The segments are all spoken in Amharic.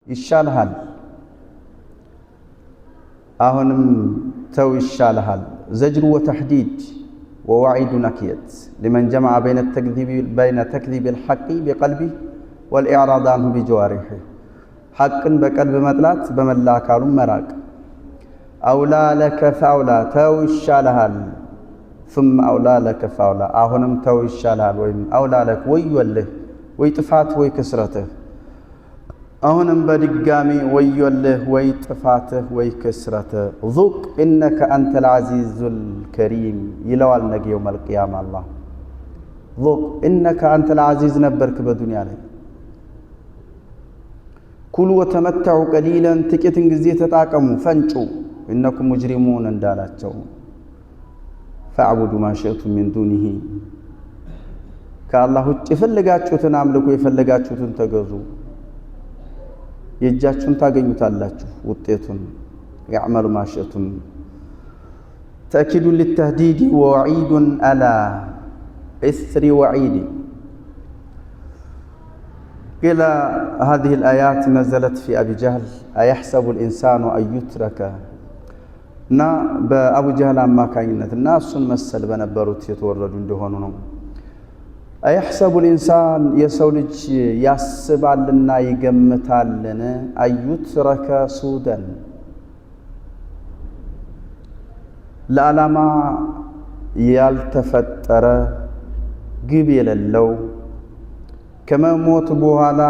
ይሻልሃል አሁንም ተው ይሻልሃል زجر وتحديد ووعيد نكيت لمن جمع بين تكذيب الحق بقلبه والإعراض عنه بجوارحه حقا بقلب مطلات بملا አካሉ መራቅ أولى لك فأولى تو ይሻልሃል ثم أولى لك فأولى አሁንም ተው ይሻልሃል ወይም أولى لك ወዮልህ ወይ ጥፋት ወይ ክስረትህ አሁንም በድጋሚ ወዮልህ ወይ ጥፋትህ ወይ ክስረትህ ذوق إنك أنت العزيز الكريم ይለዋል ነገ يوم القيامة الله ذوق إنك أنت العزيز ነበርክ በዱንያ ላይ ኩሉ ወተመተዑ ቀሊላን ጥቂትን ጊዜ ተጣቀሙ ፈንጩ إنكم مجرمون እንዳላቸው فاعبدوا ما شئتم من دونه ከአላህ ውጭ የፈለጋችሁትን አምልኩ የፈለጋችሁትን ተገዙ የእጃችሁን ታገኙታላችሁ ውጤቱን يعمل ما شئتم تأكيد للتهديد ووعيد على إثر وعيد قيل هذه الآيات نزلت في أبي جهل أيحسب الإنسان أن يترك نا بأبو جهل ما كاينت الناس مسل بنبروت يتورد እንደሆኑ أيحسب الإنسان يسولج ياسبالنا يغمتالنا أن يترك سودا لعلما يالتفتر ግብ የሌለው ከመሞት በኋላ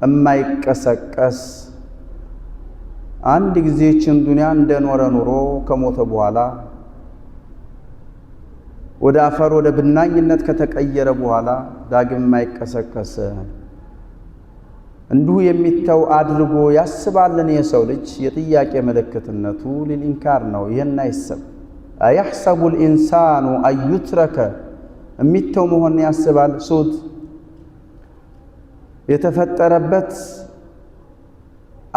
የማይቀሰቀስ አንድ ጊዜችን ዱንያ እንደኖረ ኑሮ ከሞተ በኋላ ወደ አፈር ወደ ብናኝነት ከተቀየረ በኋላ ዳግም የማይቀሰቀስ እንዲሁ የሚተው አድርጎ ያስባልን የሰው ልጅ የጥያቄ ምልክትነቱ ለኢንካር ነው ይሄን አይሰብ أيحسب الإنسان أن يترك የሚተው መሆን ያስባል ሱድ የተፈጠረበት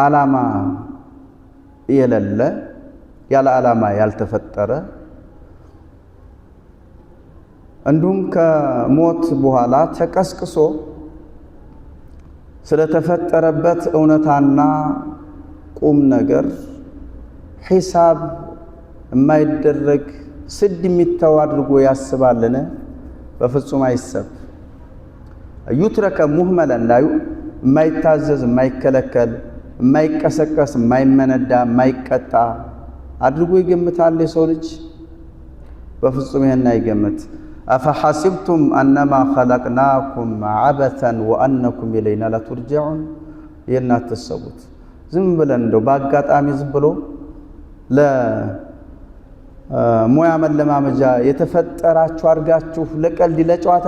ዓላማ የሌለ ያለ ዓላማ ያልተፈጠረ እንዲሁም ከሞት በኋላ ተቀስቅሶ ስለተፈጠረበት እውነታና ቁም ነገር ሒሳብ የማይደረግ ስድ የሚተው አድርጎ ያስባልን በፍጹም አይሰብ يترك مهملا لا የማይታዘዝ የማይከለከል የማይቀሰቀስ የማይመነዳ የማይቀጣ አድርጎ ይገምታል የሰው ልጅ በፍጹም ይሄን አይገምት أفحسبتم أنما خلقناكم عبثا وأنكم إلينا لا ترجعون የናተሰቡት ዝም ብለን እንደው ባጋጣሚ ዝም ብሎ ሙያ መለማመጃ የተፈጠራችሁ አርጋችሁ ለቀልድ ለጨዋታ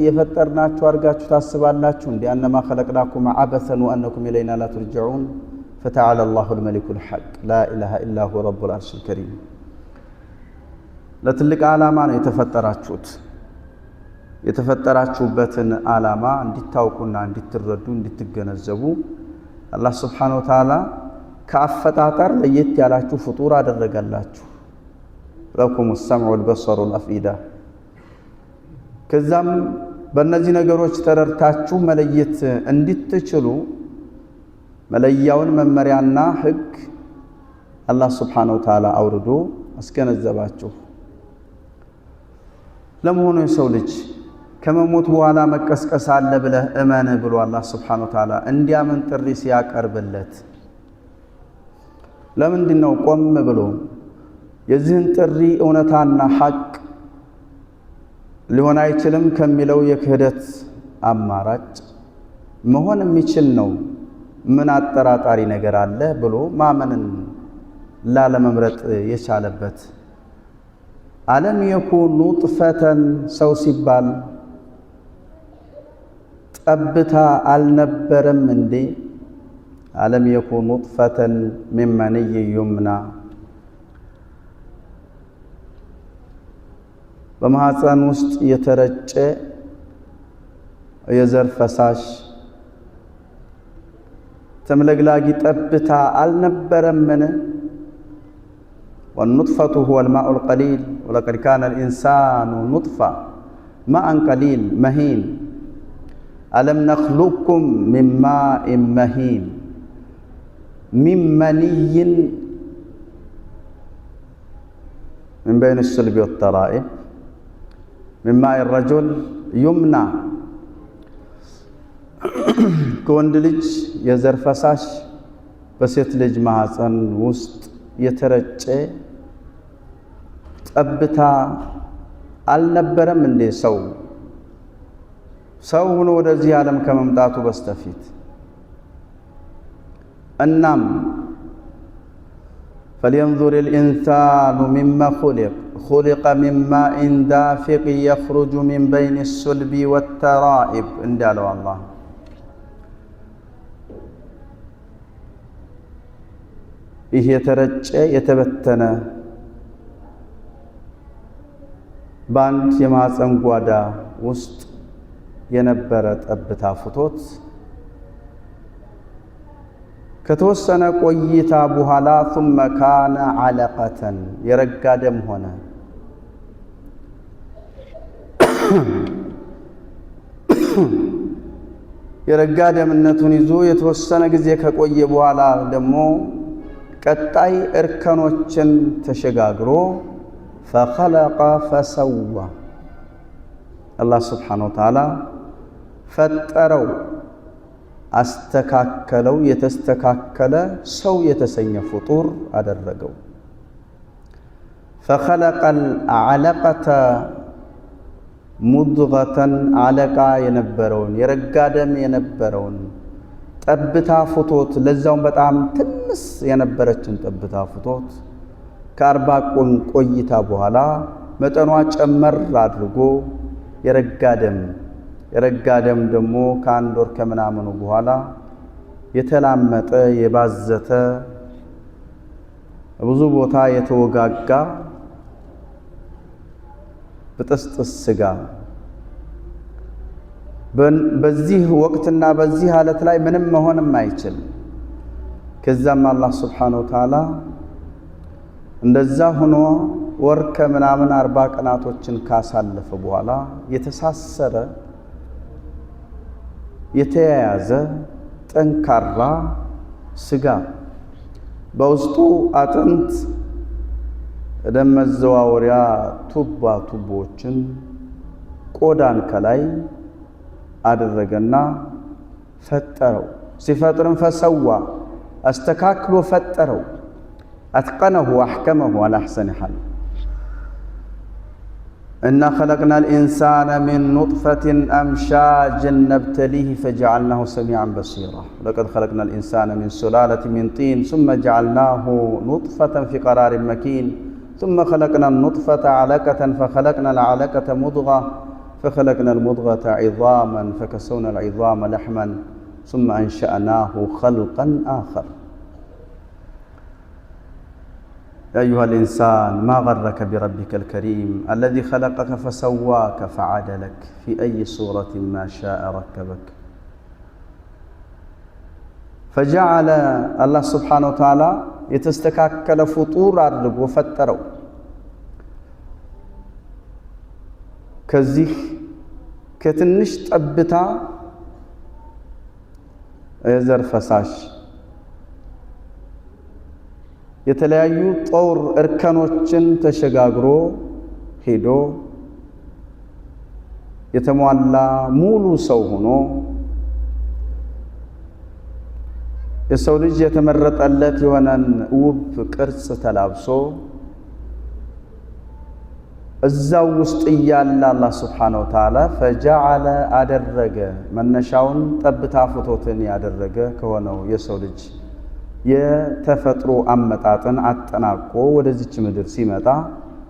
የፈጠርናችሁ አርጋችሁ ታስባላችሁ እንዴ أنما خلقناكم عبثا وأنكم إلينا لا ترجعون فتعالى الله الملك الحق لا إله إلا هو رب العرش الكريم ለትልቅ ዓላማ ነው የተፈጠራችሁበትን ዓላማ እንድታውቁና እንድትረዱ እንድትገነዘቡ አላህ Subhanahu Wa Ta'ala ከአፈጣጠር ለየት ያላችሁ ፍጡር አደረጋላችሁ لكم السمع والبصر والأفئدة ከዛም በእነዚህ ነገሮች ተረድታችሁ መለየት እንድትችሉ መለያውን መመሪያና ህግ አላህ Subhanahu Wa Ta'ala አውርዶ አስገነዘባችሁ ለመሆኑ የሰው ልጅ ከመሞት በኋላ መቀስቀስ አለ ብለህ እመን ብሎ አላህ Subhanahu Wa Ta'ala እንዲያምን ጥሪ ሲያቀርብለት ለምንድነው ቆም ብሎ የዚህን ጥሪ እውነታና ሐቅ ሊሆን አይችልም ከሚለው የክህደት አማራጭ መሆን የሚችል ነው ምን አጠራጣሪ ነገር አለ ብሎ ማመንን ላለመምረጥ የቻለበት አለም የኩን ኑጥፈተን ሰው ሲባል ጠብታ አልነበረም እንዴ አለም የኩን ኑጥፈተን من مني يمنى በማህፀን ውስጥ የተረጨ የዘር ፈሳሽ ተምለግላጊ ጠብታ አልነበረምን والنطفة هو الماء القليل ولقد كان الإنسان نطفة ماء قليل مهين ألم نخلقكم من ماء مهين ሚን መንይን من بين الصلب والترائب من ماء الرجل يمنى ከወንድ ልጅ የዘር ፈሳሽ በሴት ልጅ ማህፀን ውስጥ የተረጨ ጠብታ አልነበረም እንዴ? ሰው ሆኖ ወደዚህ ዓለም ከመምጣቱ በስተፊት እናም فلينظر الإنسان مما خلق من ماء دافق يخرج من بين الصلب والترائب እንዳለው አላህ ይህ የተረጨ የተበተነ በአንድ የማህፀን ጓዳ ውስጥ የነበረ ጠብታ ፍቶት ከተወሰነ ቆይታ በኋላ ثم كان علقة የረጋ ደም ሆነ። የረጋ ደምነቱን ይዞ የተወሰነ ጊዜ ከቆየ በኋላ ደግሞ ቀጣይ እርከኖችን ተሸጋግሮ فخلق فسوى አላህ Subhanahu Wa Ta'ala ፈጠረው አስተካከለው የተስተካከለ ሰው የተሰኘ ፍጡር አደረገው። فخلق العلقة مضغة علقة የነበረውን የረጋ ደም የነበረውን ጠብታ ፍቶት ለዛው በጣም ትንሽ የነበረችን ጠብታ ፍቶት ከ40 ቀን ቆይታ በኋላ መጠኗ ጨመር አድርጎ የረጋ ደም ደግሞ ከአንድ ወር ከምናምኑ በኋላ የተላመጠ የባዘተ ብዙ ቦታ የተወጋጋ በጥስጥስ ስጋ በዚህ ወቅትና በዚህ ሐለት ላይ ምንም መሆንም አይችል። ከዛም አላህ Subhanahu Wa Ta'ala እንደዛ ሆኖ ወር ከምናምን 40 ቀናቶችን ካሳለፈ በኋላ የተሳሰረ የተያያዘ ጠንካራ ስጋ በውስጡ አጥንት ደም መዘዋወሪያ ቱቦችን ቆዳን ከላይ አደረገና ፈጠረው። ሲፈጥርም ፈሰዋ አስተካክሎ ፈጠረው። أتقنه وأحكمه على أحسن حال. إنا خلقنا الإنسان من نطفة أمشاج نبتليه فجعلناه سميعا بصيرا. لقد خلقنا الإنسان من سلالة من طين ثم جعلناه نطفة في قرار مكين ثم خلقنا النطفة علقة فخلقنا العلقة مضغة فخلقنا المضغة عظاما فكسونا العظام لحما ثم أنشأناه خلقا آخر. يا أيها الإنسان ما غرك بربك الكريم الذي خلقك فسواك فعدلك في أي صورة ما شاء ركبك. فجعل الله سبحانه وتعالى يتستكاكل فطور أرض وفتروا كزيخ كتنشت أبتا يزر فساش የተለያዩ ጦር እርከኖችን ተሸጋግሮ ሄዶ የተሟላ ሙሉ ሰው ሆኖ የሰው ልጅ የተመረጠለት የሆነን ውብ ቅርጽ ተላብሶ እዛው ውስጥ እያለ አላህ Subhanahu Wa Ta'ala فجعل አደረገ መነሻውን ጠብታ ፍቶትን ያደረገ ከሆነው የሰው ልጅ የተፈጥሮ አመጣጥን አጠናቆ ወደዚች ምድር ሲመጣ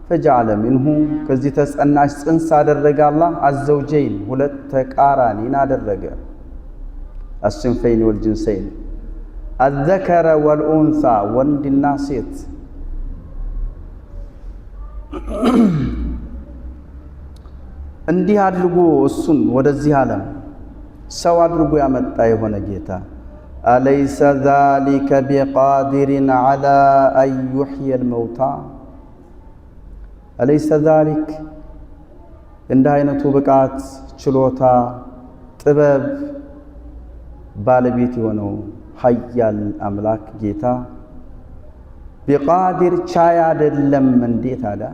فجعل منه ከዚህ ተጸናሽ ጽንስ አደረገ። አላህ አዘውጀይን ሁለት ተቃራኒን አደረገ። الصنفين والجنسين الذكر والأنثى ወንድና ሴት እንዲህ አድርጎ እሱን ወደዚህ ዓለም ሰው አድርጎ ያመጣ የሆነ ጌታ أليس ذلك بقادر على أن يحيي الموتى أليس ذلك እንደ አይነቱ ብቃት ችሎታ ጥበብ ባለቤት የሆነው ሀያል አምላክ ጌታ ቢቃዲር ቻይ አይደለም እንዴ ታዲያ?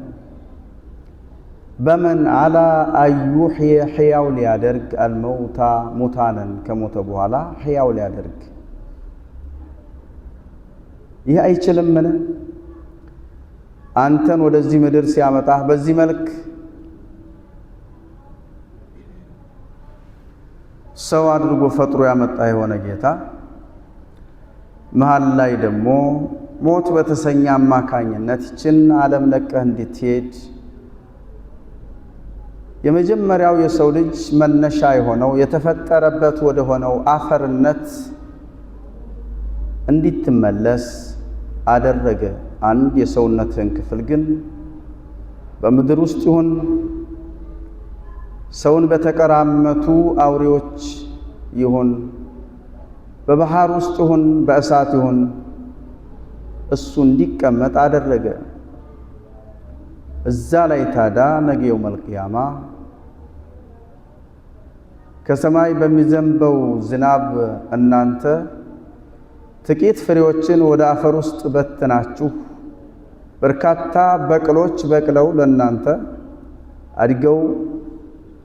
በምን አላ አዩሕየ ሕያው ሊያደርግ አልመውታ ሙታንን ከሞተ በኋላ ሕያው ሊያደርግ ይህ አይችልምን? አንተን ወደዚህ ምድር ሲያመጣህ በዚህ መልክ ሰው አድርጎ ፈጥሮ ያመጣ የሆነ ጌታ መሃል ላይ ደግሞ ሞት በተሰኘ አማካኝነት ይችን ዓለም ለቀህ እንድትሄድ የመጀመሪያው የሰው ልጅ መነሻ የሆነው የተፈጠረበት ወደ ሆነው አፈርነት እንድትመለስ አደረገ። አንድ የሰውነትን ክፍል ግን በምድር ውስጥ ይሁን ሰውን በተቀራመቱ አውሬዎች ይሁን በባህር ውስጥ ይሁን በእሳት ይሁን እሱ እንዲቀመጥ አደረገ። እዛ ላይ ታዳ ነገ የውመል ቂያማ ከሰማይ በሚዘንበው ዝናብ እናንተ ጥቂት ፍሬዎችን ወደ አፈር ውስጥ በትናችሁ በርካታ በቅሎች በቅለው ለእናንተ አድገው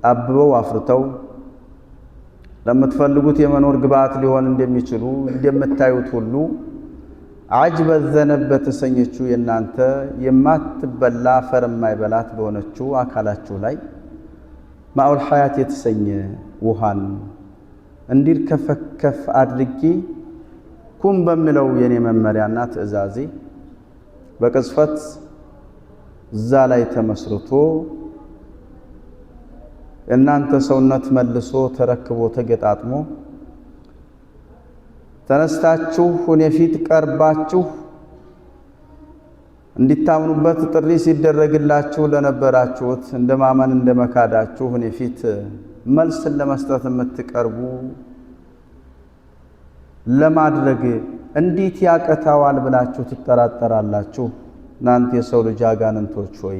አብበው አፍርተው ለምትፈልጉት የመኖር ግብዓት ሊሆን እንደሚችሉ እንደምታዩት ሁሉ አጅበ ዘነብ በተሰኘችው የእናንተ የማትበላ አፈር የማይበላት በሆነችው አካላችሁ ላይ ማኡል ሐያት የተሰኘ ውሃን እንዲርከፈከፍ አድርጌ ኩም በሚለው የኔ መመሪያና ትእዛዜ በቅጽፈት እዛ ላይ ተመስርቶ እናንተ ሰውነት መልሶ ተረክቦ ተገጣጥሞ ተነስታችሁ እኔ ፊት ቀርባችሁ እንዲታምኑበት ጥሪ ሲደረግላችሁ ለነበራችሁት እንደማመን እንደመካዳችሁ እኔ ፊት መልስን ለመስጠት የምትቀርቡ ለማድረግ እንዴት ያቀታዋል ብላችሁ ትጠራጠራላችሁ? እናንተ የሰው ልጅ አጋንንቶች ሆይ